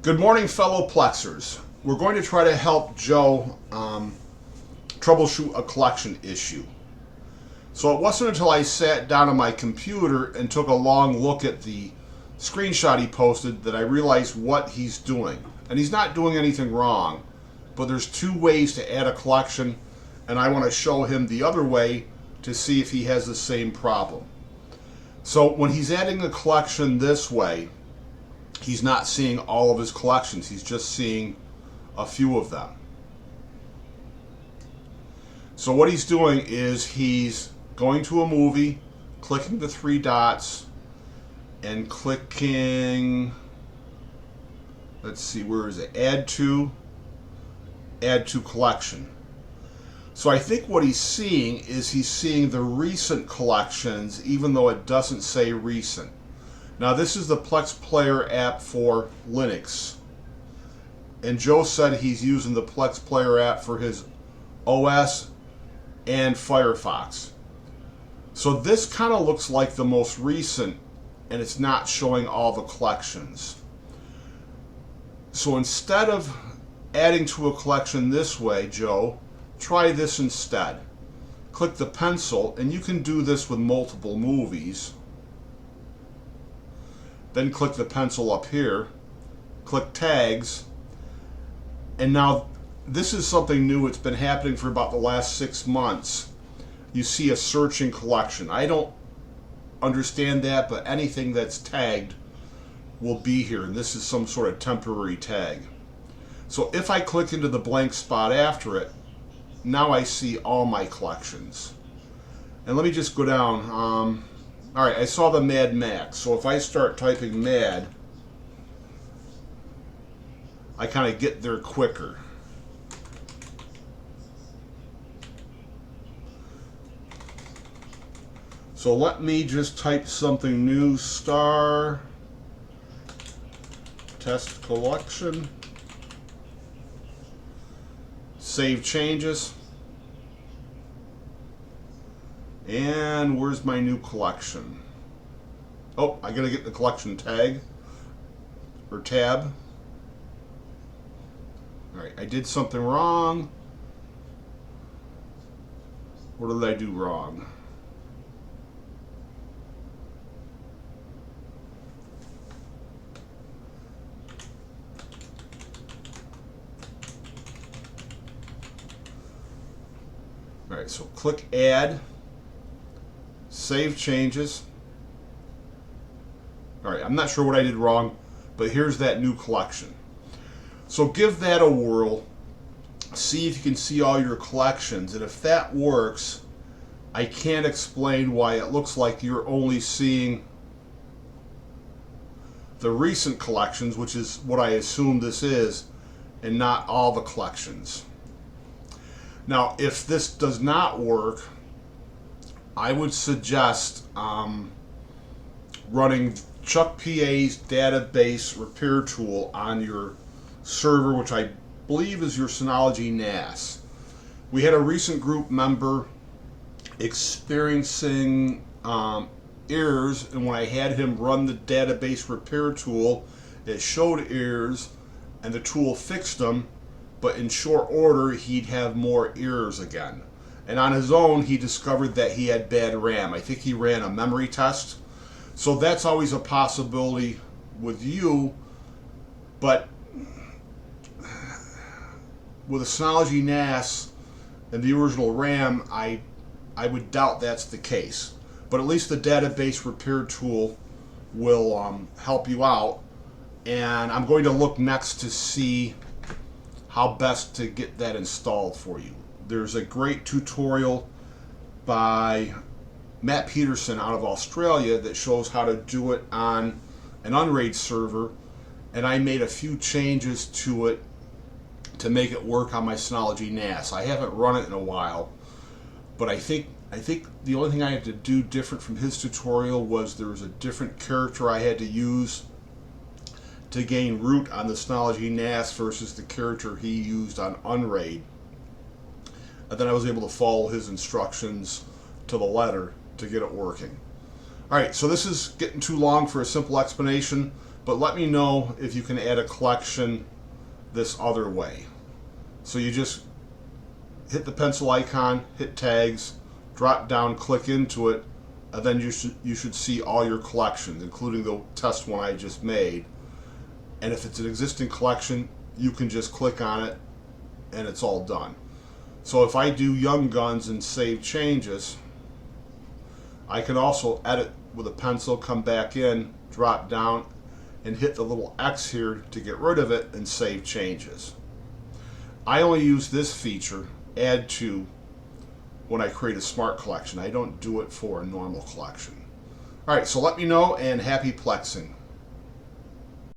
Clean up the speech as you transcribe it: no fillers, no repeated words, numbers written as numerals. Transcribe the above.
Good morning, fellow Plexers. We're going to try to help Joe troubleshoot a collection issue. So it wasn't until I sat down on my computer and took a long look at the screenshot he posted that I realized what he's doing. And he's not doing anything wrong, but there's two ways to add a collection, and I want to show him the other way to see if he has the same problem. So when he's adding a collection this way, he's not seeing all of his collections. He's just seeing a few of them. So what he's doing is he's going to a movie, clicking the three dots, and clicking, let's see, where is it? Add to collection. So I think what he's seeing is he's seeing the recent collections, even though it doesn't say recent. Now this is the Plex Player app for Linux. And Joe said he's using the Plex Player app for his OS and Firefox. So this kind of looks like the most recent, and it's not showing all the collections. So instead of adding to a collection this way, Joe, try this instead. Click the pencil, and you can do this with multiple movies. Then click the pencil up here, click tags, and now this is something new. It's been happening for about the last 6 months. You see a searching collection. I don't understand that, but anything that's tagged will be here, and this is some sort of temporary tag. So if I click into the blank spot after it, now I see all my collections. And let me just go down. Alright, I saw the Mad Max. So if I start typing Mad, I kind of get there quicker. So let me just type something new. Star Test Collection. Save changes. And where's my new collection? Oh, I gotta get the collection tag or tab. Alright, I did something wrong. What did I do wrong? Alright, so click Add. Save changes. Alright, I'm not sure what I did wrong, but here's that new collection. So give that a whirl. See if you can see all your collections. And if that works, I can't explain why it looks like you're only seeing the recent collections, which is what I assume this is, and not all the collections. Now, if this does not work, I would suggest running Chuck PA's database repair tool on your server, which I believe is your Synology NAS. We had a recent group member experiencing errors, and when I had him run the database repair tool, it showed errors, and the tool fixed them, but in short order, he'd have more errors again. And on his own, he discovered that he had bad RAM. I think he ran a memory test. So that's always a possibility with you. But with a Synology NAS and the original RAM, I would doubt that's the case. But at least the database repair tool will help you out. And I'm going to look next to see how best to get that installed for you. There's a great tutorial by Matt Peterson out of Australia that shows how to do it on an Unraid server, and I made a few changes to it to make it work on my Synology NAS. I haven't run it in a while, but I think the only thing I had to do different from his tutorial was there was a different character I had to use to gain root on the Synology NAS versus the character he used on Unraid. And then I was able to follow his instructions to the letter to get it working. Alright, so this is getting too long for a simple explanation, but let me know if you can add a collection this other way. So you just hit the pencil icon, hit tags, drop down, click into it, and then you should see all your collections, including the test one I just made. And if it's an existing collection, you can just click on it and it's all done. So if I do Young Guns and save changes, I can also edit with a pencil, come back in, drop down, and hit the little X here to get rid of it and save changes. I only use this feature, add to, when I create a smart collection. I don't do it for a normal collection. Alright, so let me know, and happy plexing.